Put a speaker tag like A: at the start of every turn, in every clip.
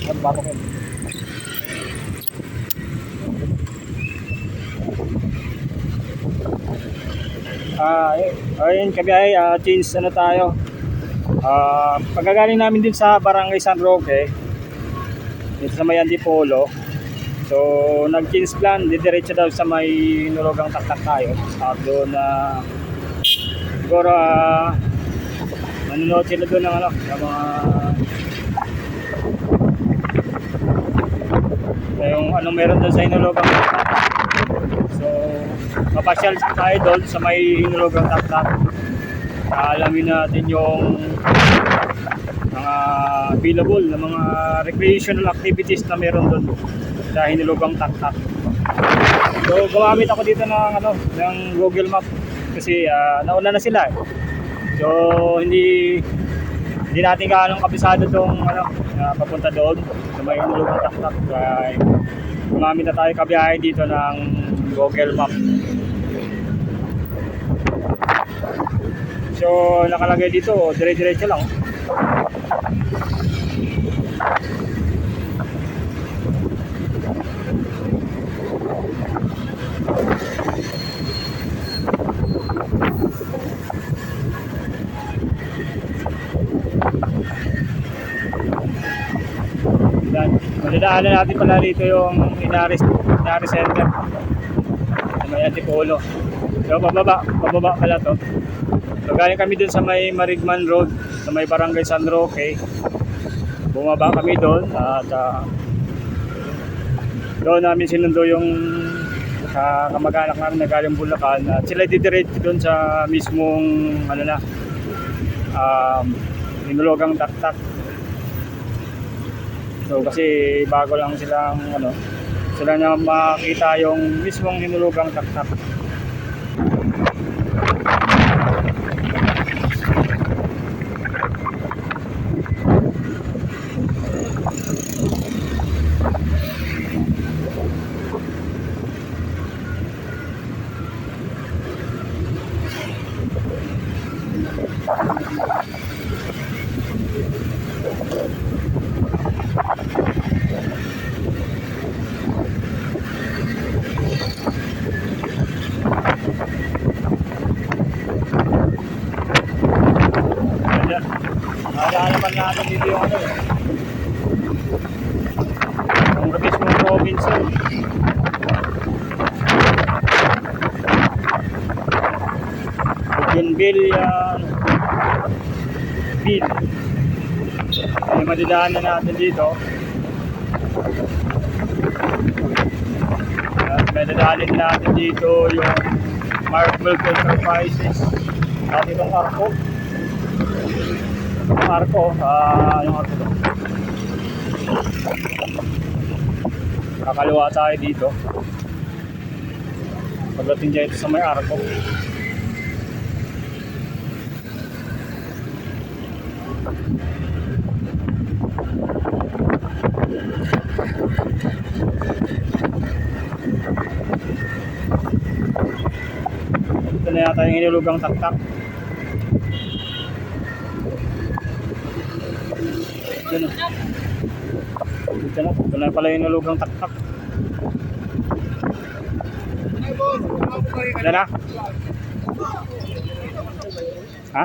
A: Ano ba ko? Ayun kami ay change ano tayo. Pagkagaling namin din sa Barangay San Roque dito sa may Antipolo. So nag-change plan, didiretso daw sa may Hinulogang Taktak tayo. Doon na siguro manonood sila doon ng ano, ng mga yung anong meron doon sa Hinulogang Taktak. So mapasyal tayo doon sa may Hinulogang Taktak. Alamin natin yung mga available na mga recreational activities na meron doon sa Hinulogang Taktak. So gumamit ako dito ng Google Map kasi nauna na sila. So hindi natin gaano kabisado tong papunta doon sa may Hinulogang Taktak. Gumamit na tayo kabiyahe dito ng Google Map. So nakalagay dito, dire-diretso lang. Madadaanan natin pala dito yung Inari Center sa may Antipolo. So pababa pala to. So galing kami dun sa may Marigman Road sa may Barangay San Roque. Bumaba kami doon at doon namin sinundo yung kamag-anak namin na galing Bulacan at sila didiretso doon sa mismong Hinulogang Taktak. So kasi bago lang sila na makita yung mismong Hinulogang Taktak. Naman natin dito yung yung mismong province Bougainville Bill. Ay madidaanan natin dito at madidaanan natin dito yung Marble Enterprises at itong Arco yung Arco to. Kakaliwa tayo dito pagdating dyan ito sa may Arco. Ito na yata yung Hinulogang Taktak. Ito na pala yung Hinulogang Taktak. Ito na? Ha?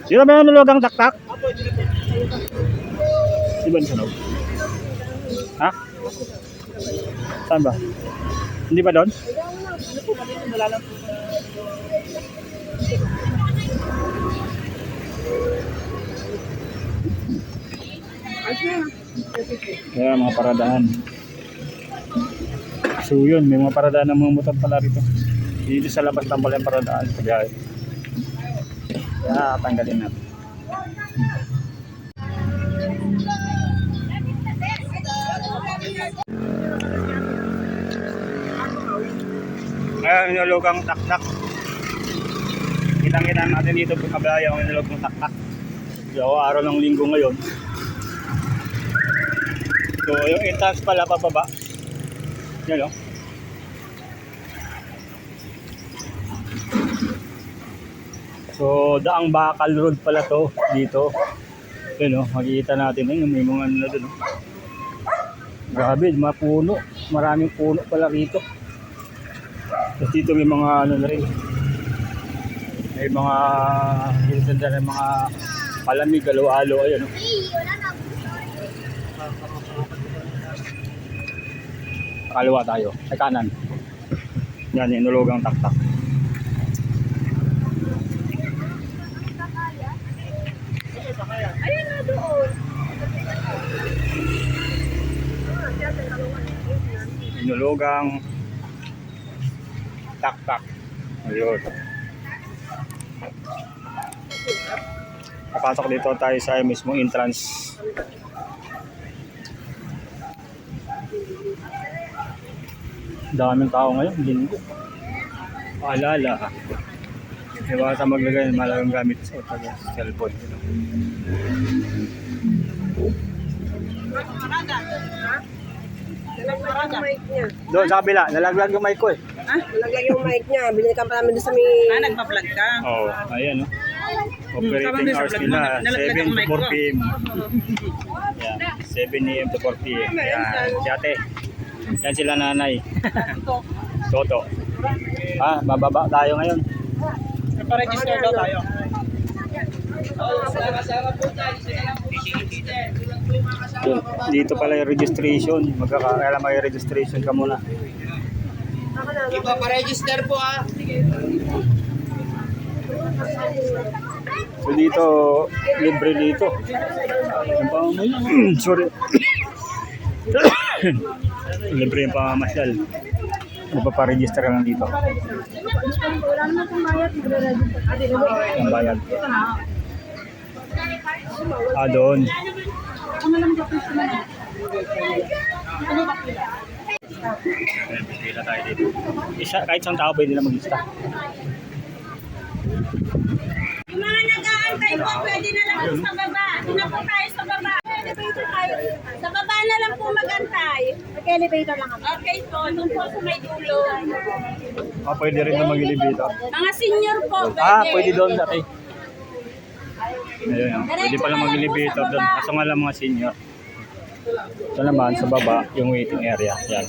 A: Dito ba yung Hinulogang Taktak? Di ba sa loob? Ha? Saan ba? Hindi ba doon? Kaya mga paradahan. So yun, may mga paradahan ng mga motor pala rito. Dito sa labas lang pala yung paradahan. Kaya tanggalin natin. Ngayon, Hinulogang Taktak. Kitang-kita natin dito kung kabaya ang Hinulogang Taktak. So, araw ng linggo ngayon. So, yung entrance pala pababa. Yan o. So, Daang Bakal Road pala to dito. Yun o, makikita natin yun, may mga ano na dun. Grabe, mga puno. Maraming puno pala rito. Tapos dito may mga ano na rin. May mga hintinda ng mga palamig, alo-alo, ayun o. Kaliwa tayo, ay kanan. Yan, inulugang taktak.
B: Ayun na doon.
A: Inulugang taktak. Ayun. Papasok dito tayo sa mismong entrance. Daming tao ngayon, linggo. Paalala. Iwasan sa maglagay ng malaking gamit sa cellphone.
B: Nalaglag yung mic niya.
A: Doon sa kabila, nalaglag yung mic ko eh.
B: Ha? Nalaglag yung mic niya. Binilikan pa namin doon sa may...
C: Nagpa-vlog ka?
A: Oo, ayan o. Operating hours nila, 7 to 4 p.m. Yan, 7 a.m. to 4 p.m. Yan, si ate. Yan sila nanay. Toto. Bababa tayo ngayon.
C: Nagpa-register daw tayo.
A: Dito pala yung registration. Kailan may registration ka muna.
C: Ipa-register po
A: So dito, libre dito. Yung sorry. Libre yung pamamasyal. Magpaparegister ka lang dito. Ang bayad. Doon. Pila tayo dito. Kahit isang tao pwede na mag-isa.
B: Yung mga nag-aantay po, pwede na lang po sa baba. Doon na po tayo sa baba. Elevator tayo. Sa baba na lang po mag-antay. Mag-elevator lang ako. Okay po, doon po sa may dulo.
A: Pwede rin na mag-elevator.
B: Mga senior po, pwede.
A: Pwede doon dati. Ayun, pwede pala mag-elevator doon. Kaso nga lang mga senior. Ito naman sa baba, yung waiting area. Yan.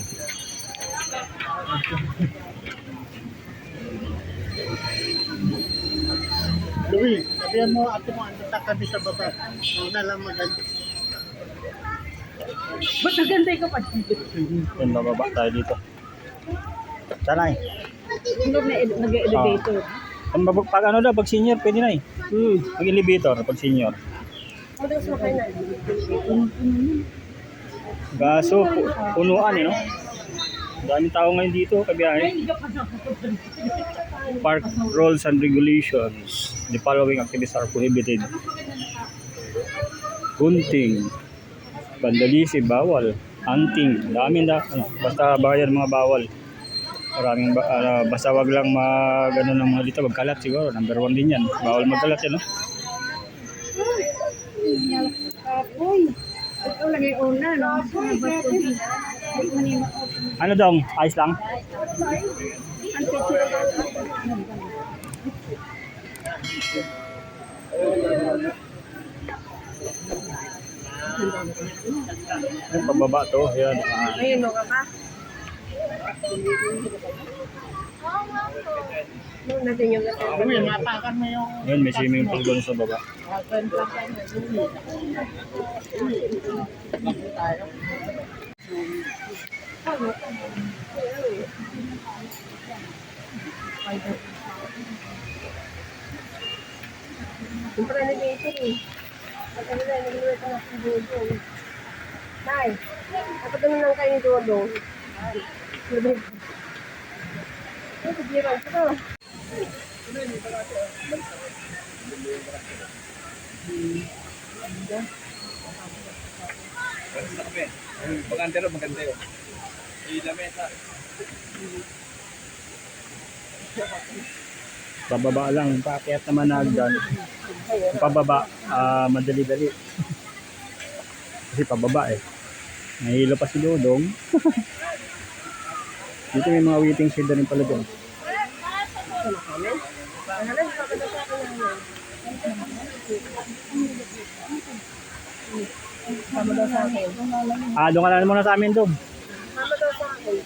D: Louie, sabihan mo ate mo ang kami sa baba. Una lang maganda.
C: Ba't nagantay ka pa?
A: Yan, bababa tayo dito. Sanay.
C: Nag-elevator.
A: Pag ano daw, pag senior, pwede na eh. Mag-elevator, pag senior. Gaso, punuan eh, no? Daming tao ngayon dito, kabiyahe. Park rules and regulations. The following activities are prohibited. Hunting, vandalism, bawal. Hunting, basta bayan mga bawal. Maraming basta wag lang magano ng mga dito, magkalat siguro. Number 1 din yan. Bawal magkalat yan, no?
B: Ito lagi una, no?
A: Ano dong? Ayos lang? Yung pababa to, yan.
B: Ayun, no ka pa? Noon natin yung
D: Louie, mapakan mo yung...
A: Yun, may swimming pool doon sa baba.
B: yung elevator eh. Pag ano na, nag-iwet na si Dodong. Tay, dapat naman lang kayo ni Dodong. Ito, biran ko.
C: Maganda yun. Ilamesa.
A: Pababa lang, paakyat naman na agdan. Yung pababa, madali-dali. Kasi pababa eh. Nahilo pa si Dodong. Dito may mga waiting shed na rin pala doon.
B: Ano daw sa akin.
A: Doon ka na muna sa amin, Dom.
B: Sama daw sa akin.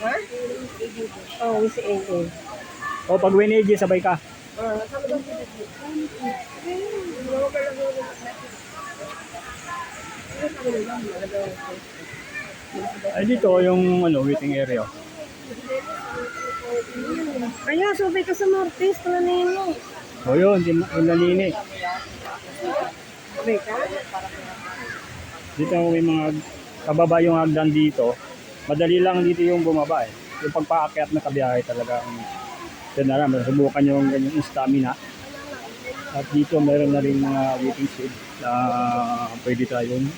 B: Ha? Oo, si AA.
A: O, pag winigi, sabay ka.
B: Sama daw sa akin.
A: Ay, dito yung waiting area.
B: Kaya, subay ka sa Martes, Planino.
A: O yun, yung nanini.
B: Subay ka?
A: Dito may mga kababa yung hagdan dito. Madali lang dito yung bumaba eh. Yung pagpaakyat na kabiyahe talaga. Yan na lang, subukan yung ganyang stamina. At dito meron na rin mga waiting shed na pwede tayong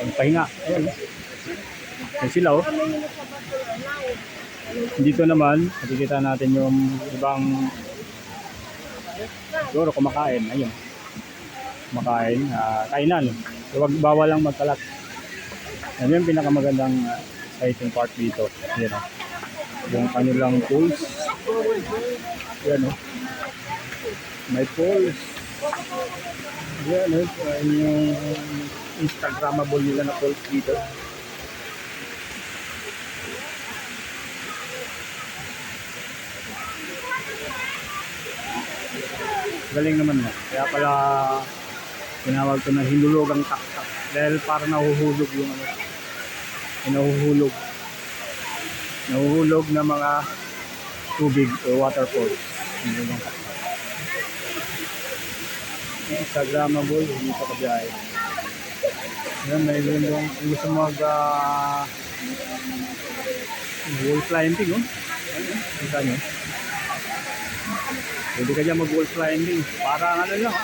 A: magpahinga. Ayan. Yan sila oh. Dito naman, nakikita natin yung ibang siguro kumakain. Ayun. Kumakain. Kainan. Huwag bawal lang magkalat. Yan yung pinakamagandang sighting part dito. Yan o. Yung kanilang pools. Yan o. May pools. Yan o. Yung Instagramable nila na pools dito. Galing naman mo. Kaya pala tinawag ko na hinulugang taktak. Dahil parang nahuhulog yung nahuhulog. Nahuhulog na mga tubig o waterfalls. Hinulugang taktak. Instagramable, hindi pa kabiyahe. Yan, may gandong kung gusto mag wall climbing, oh. Kita nyo. Pwede ka dyan mag-wall climbing. Parang ano lang, oh.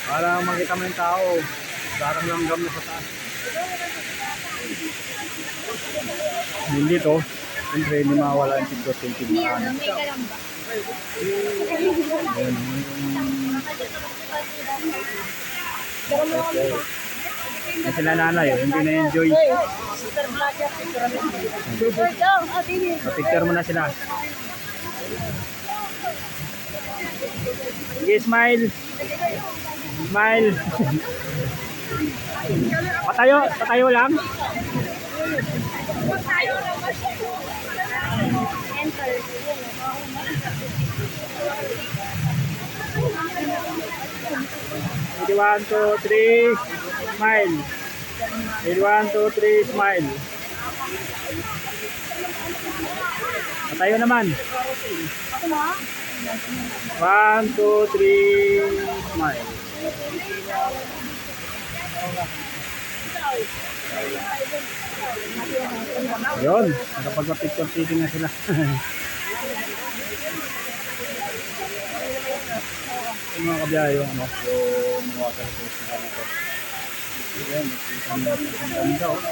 A: Parang makita mo yung tao. Parang langgam na sa taas. Hindi to. Siyempre, hindi mawala yung tigos yung tigmaan. Ayan. Okay. Yung sila nanay, hindi na-enjoy. Picture mo na sila. Sige, smile. Smile. Patayo lang. Ready, 1, 2, 3, smile. Ready, 1, 2, 3, smile. Patayo naman. 1, 2, 3, smile. Yun, nakapagpa-picture taking na sila. Yung mga kabiyahe yung waterfalls na dito. Ayan, nakikita mo ang ganda oh.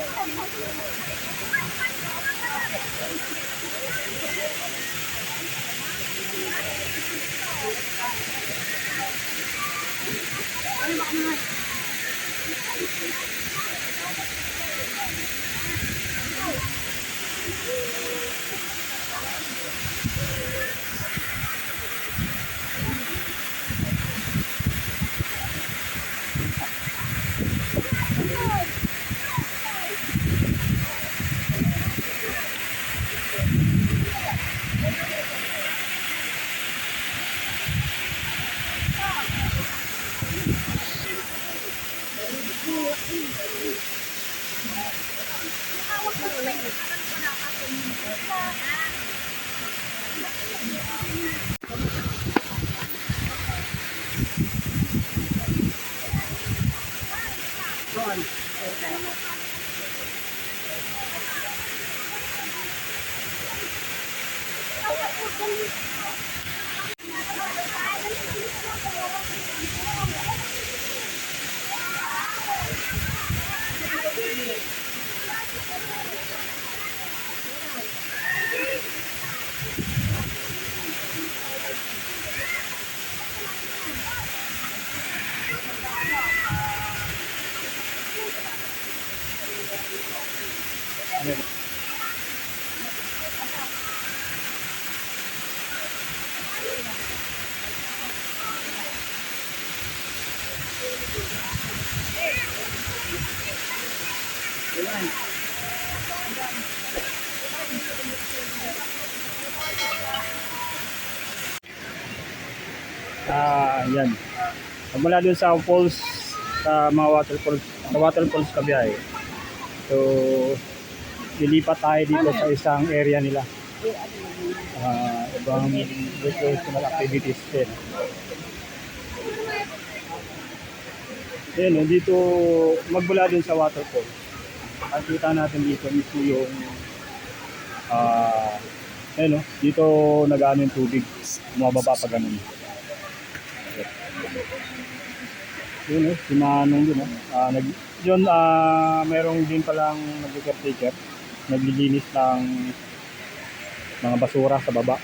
A: Yan. Mula dun sa falls, sa mga waterfalls Kabiyahe. So, lilipat tayo dito sa isang area nila. Ibang recreational activities din. Ayan, dito magmula dun sa waterfall. Nakita natin dito mismo yung ayan, dito nag-ano yung tubig, bumababa pa ganun. Yun, si Manong yun, yun, merong din palang nag-caretaker, naglilinis ng mga basura sa baba.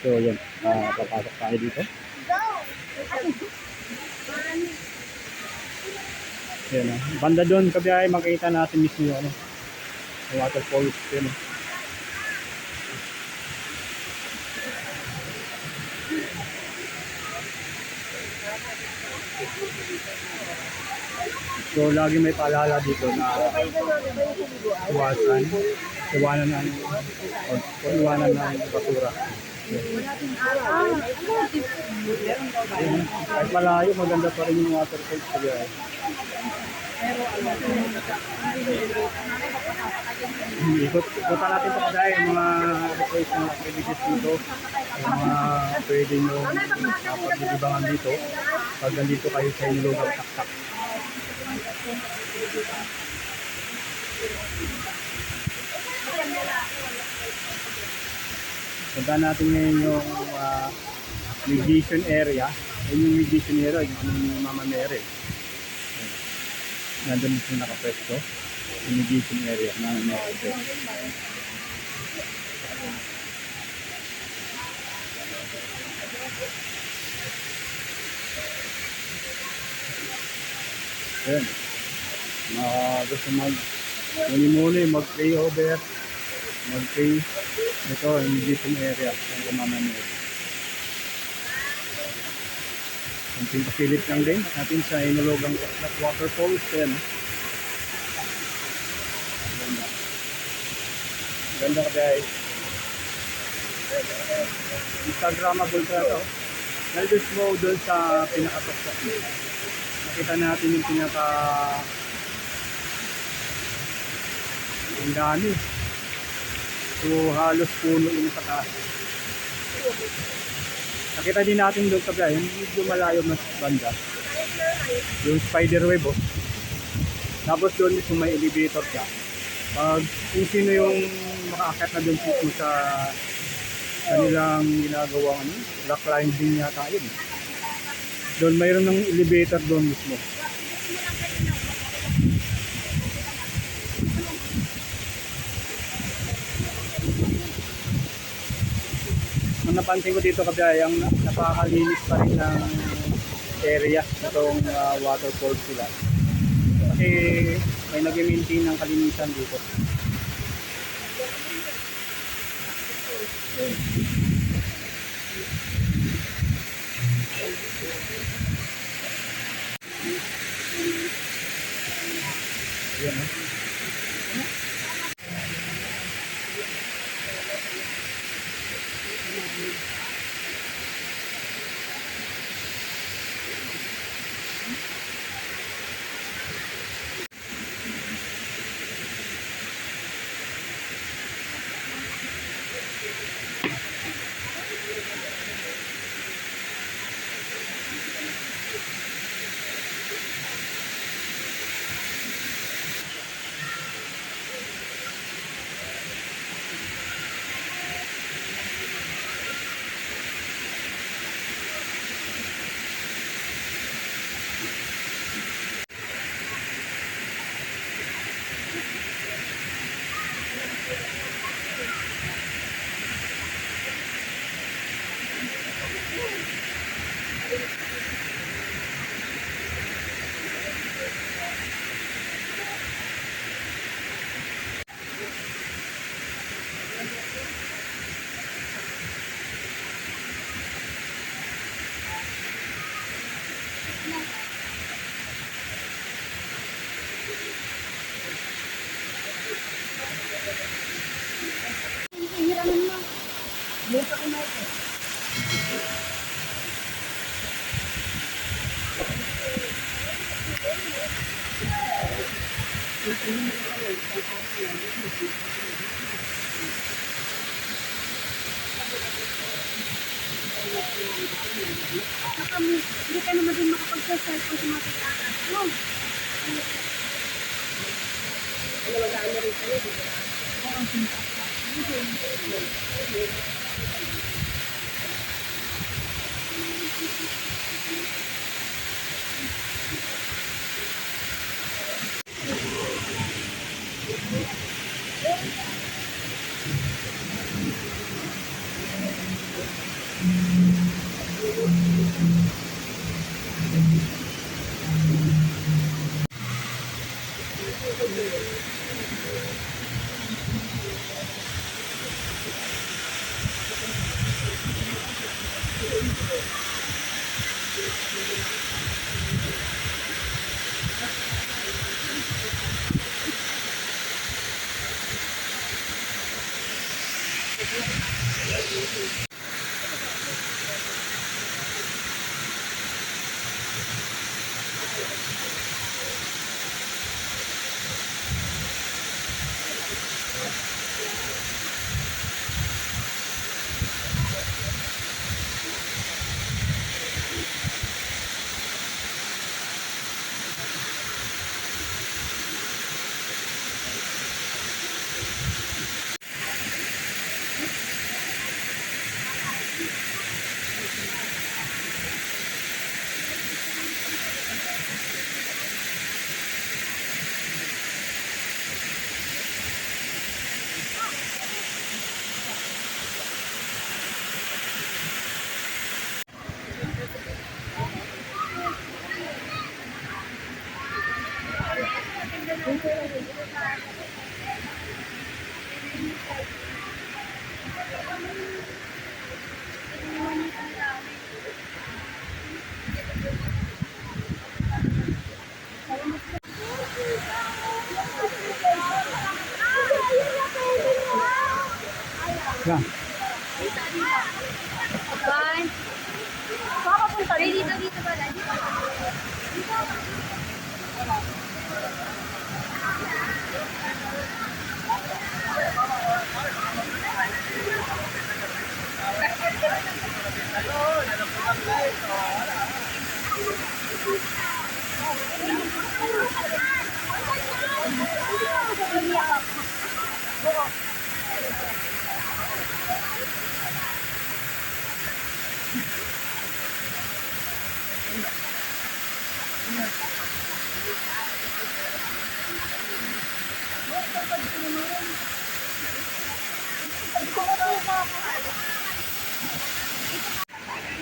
A: So yun, papasok tayo dito. Yan, banda doon Kabiyahe, makita natin mismo yung waterfalls. Yun. So lagi may paalala dito na iwanan ng basura. Ayun, kahit malayo, maganda pa rin yung waterfalls Kabiyahe. Ikutan natin sa Kabiyahe yung mga recreational activities dito, yung mga pwede nyo paglilibangan dito pag nandito kayo sa inyong lugar taktak. Punta natin ngayon yung meditation area. Yun yung meditation area, yung Mama Mary. Nandun yung nakapwesto. Yung meditation area na nakapwesto. Ayan. Gusto muni-muni, mag-pray over, mag-pray. Ito, yung meditation area ng Mama Mary. Kunting pasilip lang din natin sa Inulugang Waterfalls. Ayan. Ganda ka guys. Instagramable ka ito. Naldos mo doon sa pinaka-top. Nakita natin yung ang dami. So halos puno yun sa taas. Nakita din natin doon sa Kabiyahe, medyo malayo mas banda. Yung spider web, Tapos doon mismo may elevator siya. Pag kung sino yung makaakyat na doon sa kanilang ginagawang rock climbing yata yun. Doon mayroon ng elevator doon mismo. Ang napansin ko dito Kabiyahe, ang napakalinis pa rin ng area itong waterfall sila. Kasi may nag-maintain ng kalinisan dito. Ayan,
B: Hindi ka naman din makapag-cellphone sa mga titakas. No?
A: Yan.
B: Bye. Saan ka punta? Dito ba? Dito.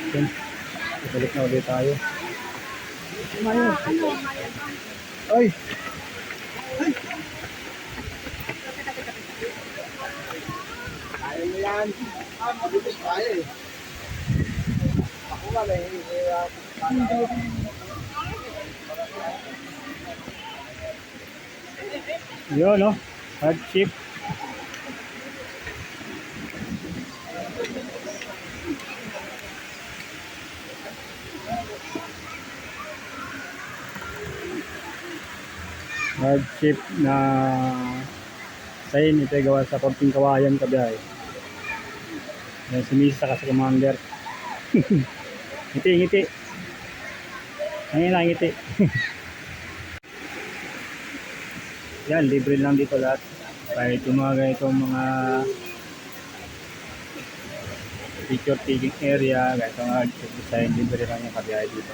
A: Yan. Balik na ulit tayo. Ay!
C: Ayaw mo yan. Mabilis tayo eh. Ako nga na
A: Yun, no? Hardship. Hardship na sign ito ay gawa sa Korting Kawayan Kabiyahe. Yan si Misa sa commander. Ngiti. Ngayon lang ngiti. Yan, libre lang dito lahat. Kahit yung mga ganitong mga picture taking area, kahit yung hardship design, libre lang yung kabiyahe dito.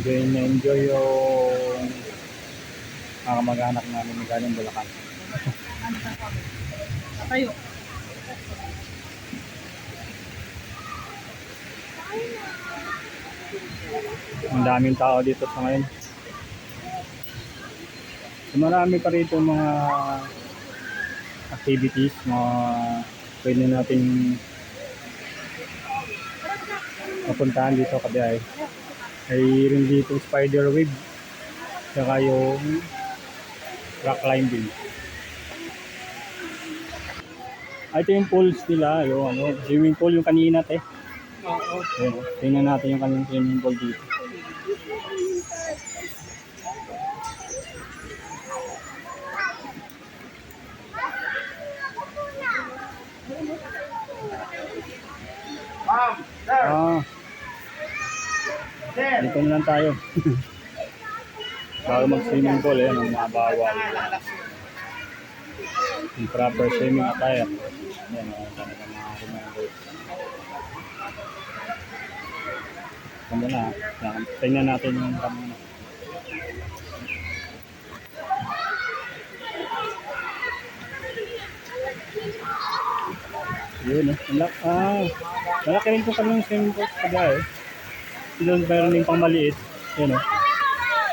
A: Enjoy yung mga kamag-anak namin na galing Bulacan.
C: Tayo.
A: Ang daming tao dito sa ngayon. So, marami pa rito mga activities, mga pwede natin mapuntahan dito kabiyahe. Ay rin dito spider web, saka yung rock climbing. Ito yung pools nila, yung ano, swimming pool yung kanina
D: Oo.
A: Ayun, tingnan natin yung kanilang swimming pool dito.
C: Ma'am, sir. Sir.
A: Dito na lang tayo. Bago mag-swimming pool, ang mga bawal. Yung proper swimming attire. Yan, talaga mga reminders. Kamo na, tingnan natin yung kamo na. Yun, malaki rin po kami yung swimming pool kada Doon meron din pang maliit. Yun,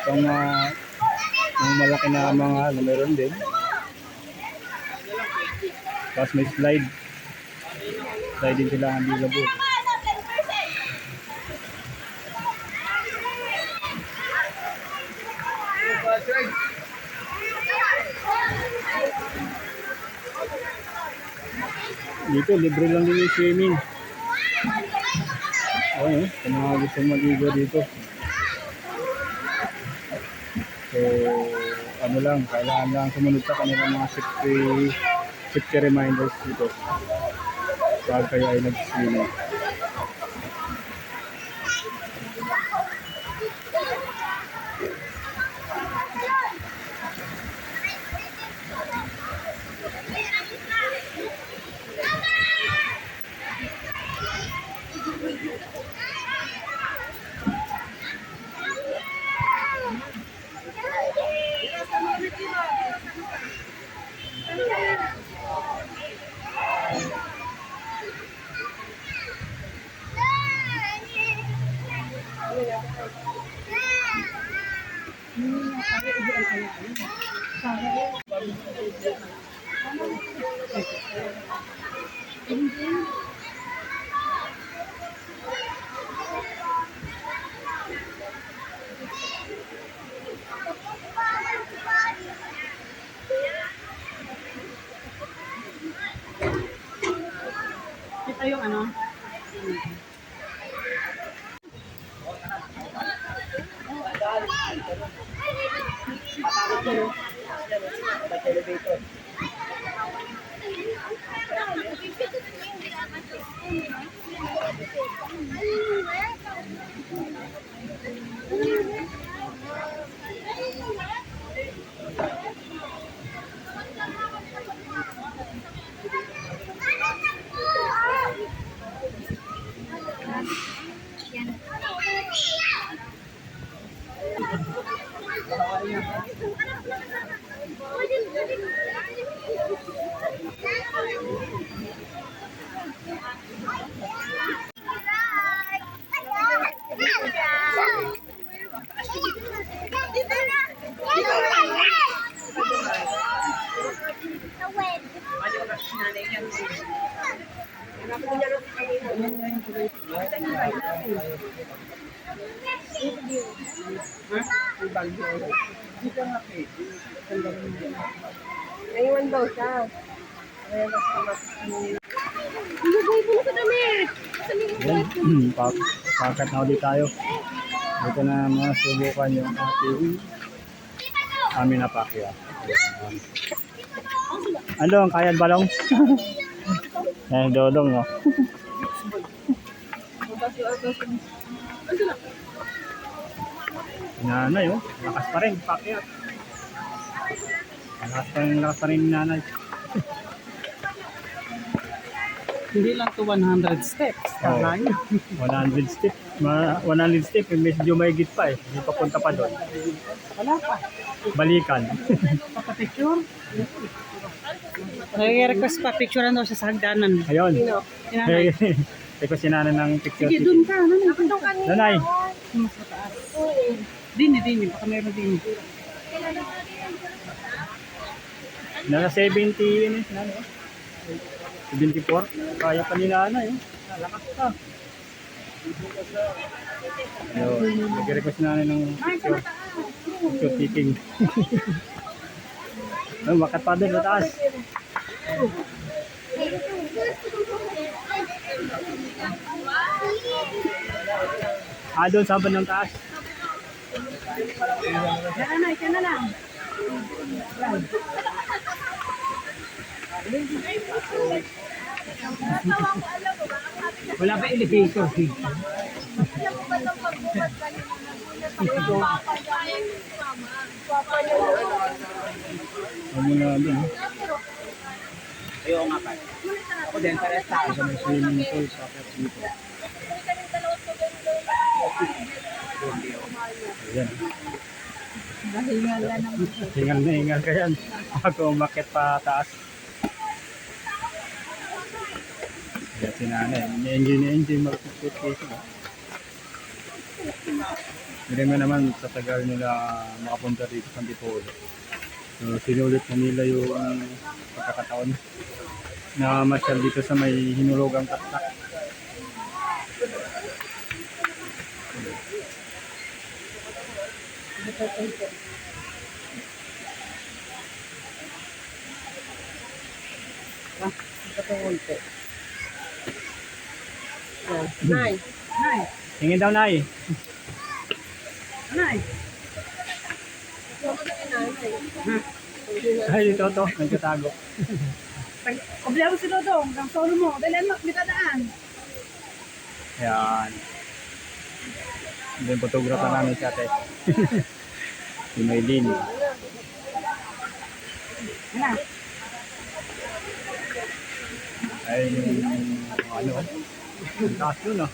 A: pang yung malaki na mga meron din. Tapos may slide. Slide din sila ang bilabo. Dito, libre lang din yung swimming. Ayun, kung mga gusto maligo dito. So, ano lang, kailangan lang sumunod sa kanilang mga safety reminders dito. Pag kayo ay nag-swimming.
B: Ito yung ano? Naiwan daw siya.
A: Yan, pakat na ulit tayo. Dito na mga subukan yung ating amin na pakya. Ano ang kayang balong? Yan, dodong, no? Nanay, oh. Lakas pa rin, pakyat. Lakas pa rin nanay.
D: Hindi lang to 100 steps.
A: Oo.
D: Kaya yun.
A: 100 step. 100 step, medyo may git pa eh. Hindi pa punta pa doon.
D: Wala pa.
A: Balikan.
D: Papapicture. Nag-request pa, picturean daw siya sa hagdanan.
A: Ayun.
D: Sinanay.
A: Teko sinanay ng picture.
D: Sige, dun ka. Nanay.
A: Nanay.
D: Sa taas. Dini. Baka meron dini.
A: Nasa 70 yun eh. Ano? 74. Kaya pa ni nanay. Lakas ka. Nag-request na ng picture. Picture taking. Ay, makat pa din mataas. Doon sa bandang taas.
B: Ika na lang.
A: Wala pa elevator dito. Ano na din?
C: Ayaw nga pa. Ako din, pares tayo.
A: Sa may swimming pool sa dito. Ayan. Hingal ka yan. Bago umakit pa taas. Ayan si nanay. Ni-enjoy mag-fit case. Hindi mo naman sa tagal nila makapunta dito sa Antipolo. So, sinulit na nila yung pagkakataon na masyal dito sa may hinulogang taktak.
B: Nay.
A: Tingin daw, Nay.
B: Nay.
A: Ay, dito to. Nagkatago.
B: Problema si Dodong. Ang solo mo. Dalian mo. Mitadaan.
A: Ayan. Ito yung photographer namin si ate. Si Maylin.
B: Yan.
A: Ay, yung ano. Ang taas yun, ah.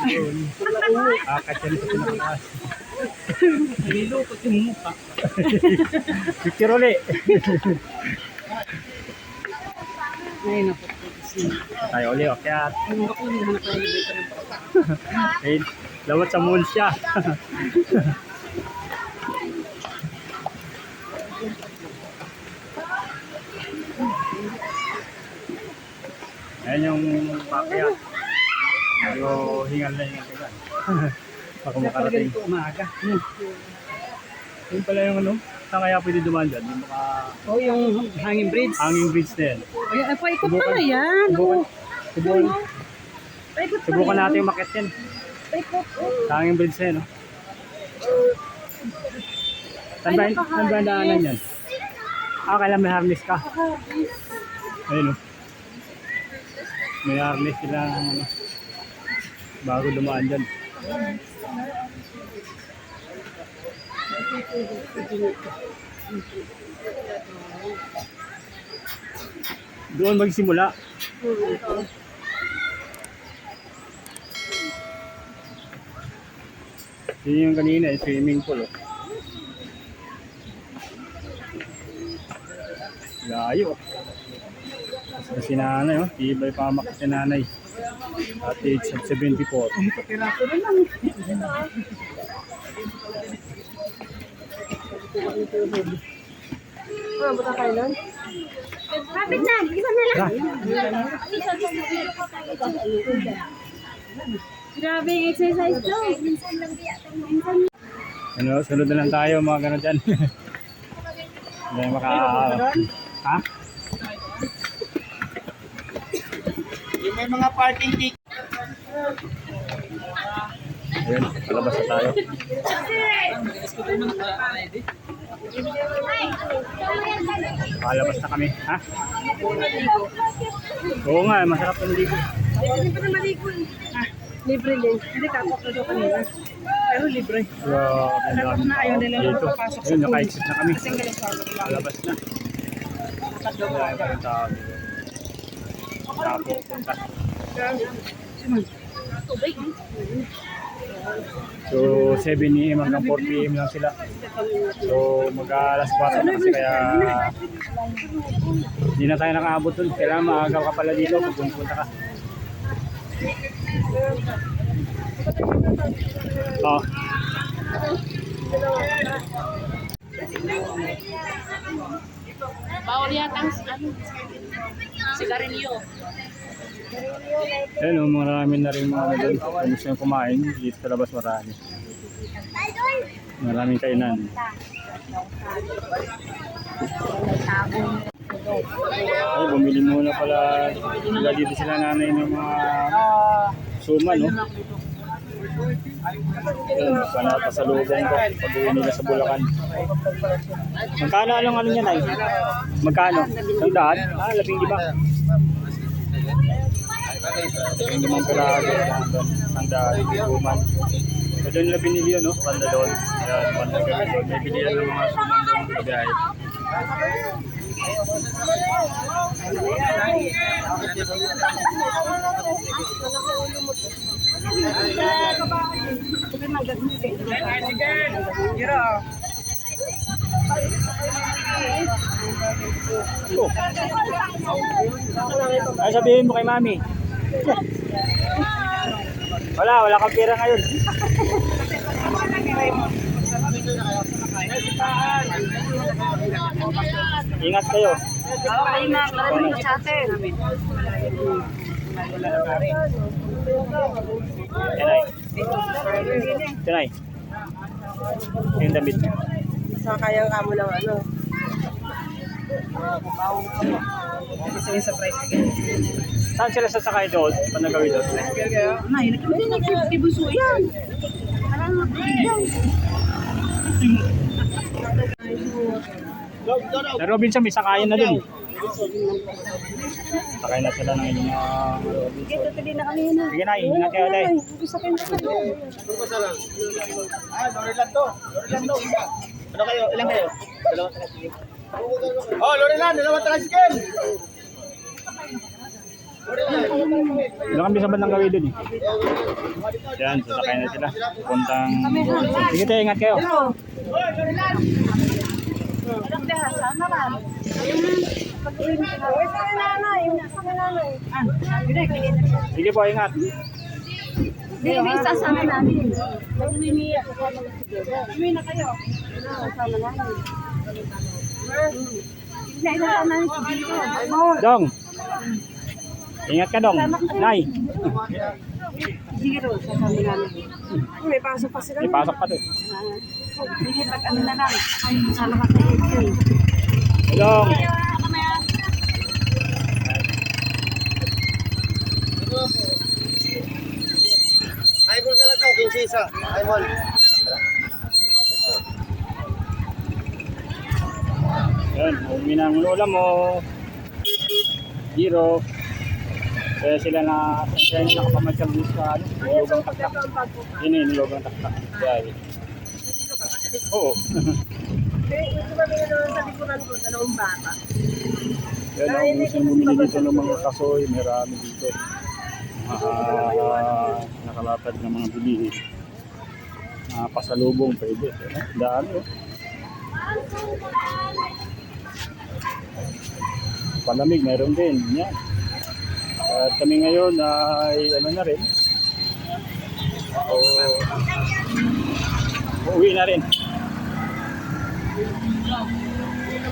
A: Yun. Kakatyan sa pinakataas.
C: Nilukot yung mukha.
A: Picture ulit.
C: Ay, naku.
A: Tayo ulit, okay.
C: Yung ako, hinahanap ko yung elevator ng papa.
A: Eh, lawat sa mall siya. Ayan yung pakyat. Medyo hingal na yung kagan. Baka makarating.
C: Ganito umaga.
A: Yun pala yung ano, saan kaya pwede dumaan dyan? Yung maka
C: Oh, yung hanging bridge.
A: hanging bridge na yan.
C: Ay, paikot pa na yan.
A: Subukan,
B: Paikot pa
A: subukan
B: yan.
A: natin yung makit yan.
B: Paikot.
A: Sa hanging bridge na yan, no? Saan ba yung daanan yan? Kailan may harness ka. Ayun, no? May harness sila ano, bago dumaan dyan. Doon magsimula. Yun yung kanina, yung swimming pool. Oh. Layo. Tapos si nanay, oh. Tibay pa makit si nanay. At age of 74.
C: Piraso na lang.
B: Buta kayo nun? Kapit na! Isa na lang! Grabe yung exercise to. Minsan lang di ato. Minsan
A: Ano, sunod na lang tayo mga gano'n dyan. Hindi maka... Ha?
C: Yung may mga parking ticket.
A: Ayun, palabas na tayo. Palabas na kami. Ha? Oo nga, masarap yung ligo.
B: Hindi pa na maligo. Libre din. Hindi kapok na doon kanina. Pero libre.
A: Grabe
B: na ayaw nila
A: dito.
B: papasok sa
A: Ayun,
B: pool.
A: naka-exit na kami.
B: Kasing galing sa
A: Palabas na. Wala pa yung tao dito. Tapo punta.
B: tubig.
A: So 7 AM hanggang 4 PM lang sila. So mag-alas 4 na kasi kaya hindi na tayo nakaabot dun. Kailangan maagaw ka pala dito kung pumunta ka. Oh.
B: Bawal yata sigarilyo.
A: Ayun, marami na rin mga doon. Kung gusto nyo kumain, dito sa labas marami. Maraming kainan. Ay, bumili muna pala sila dito sila nanay ng mga suman, no? Ayun, pasalubong ko pag-uwi nila sa Bulacan. Magkano ano niya, Nay? Magkano? 100? Ah, 15. Yung mga pirago, 100, suman. So doon nila binili yun, no? Banda doon. Ayan, banda gawin doon. May binili ng mga suman doon sa biyahe. Oh. Ay, sabihin mo kay Mami. Wala kang pera ngayon. Ingat kayo.
B: Okay na, maraming sa atin.
A: Tinay. Yung damit mo.
C: Sa kayang kamo ng ano. Kasi yung sa price again.
A: Saan sila sasakay doon? Paano gawin doon?
C: Ay, hindi na kibuso yan.
A: Sa Robinson, may sakayan na doon. Sakay na sila ng inyong
B: Dito, tuloy na kami na.
A: sige na, ingat kayo ulit.
C: Ano kayo? Ilan kayo? Oh, Lorelan, 2 tricycle.
A: Doon kami sa bandang gawin doon eh. Yan, sasakay na sila. Puntang... Sige tayo, ingat kayo. Sige po, ingat.
B: Hindi, may sasama namin. Uwi na kayo. Sasama namin. Sasama namin si Gino.
A: Dong. Ingat ka, Dong. Nay.
B: Gino, sasama namin. May pasok pa sila.
A: Ipasok pa doon.
B: Sige, pag ano na lang. Sama ka sa Gino.
A: Dong.
C: Ay, kung sila ito, 15 isa. Ay, mon.
A: Yan, uwi na ang lola mo. Giro. Kaya sila nakapamasyal dito sa ano, lugang taktak. Yun yung lugang taktak. Dahil. Oo.
B: Ito ba naman sa likuran ko, dalawang bata.
A: Yan ang gusto bumili dito ng mga kasoy. Marami dito. Nakalapad ng mga bilihin. Pasalubong pwede. Daan o. Palamig meron din. Yan. At kami ngayon ay ano na rin. Uuwi na rin.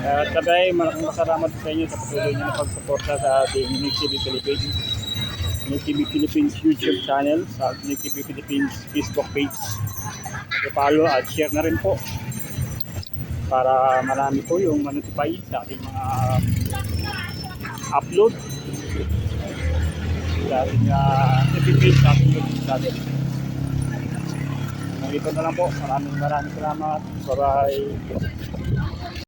A: At sabay malaking pasalamat sa inyo sa patuloy niyo na pagsuporta sa ating Unique TV Philippines. Unique TV Philippines YouTube channel, sa Unique TV Philippines Facebook page. I-follow at share na rin po para marami po yung ma-notify sa ating mga upload sa ating FB page, sa ating YouTube channel. Nandito na lang po. Maraming salamat. Bye-bye.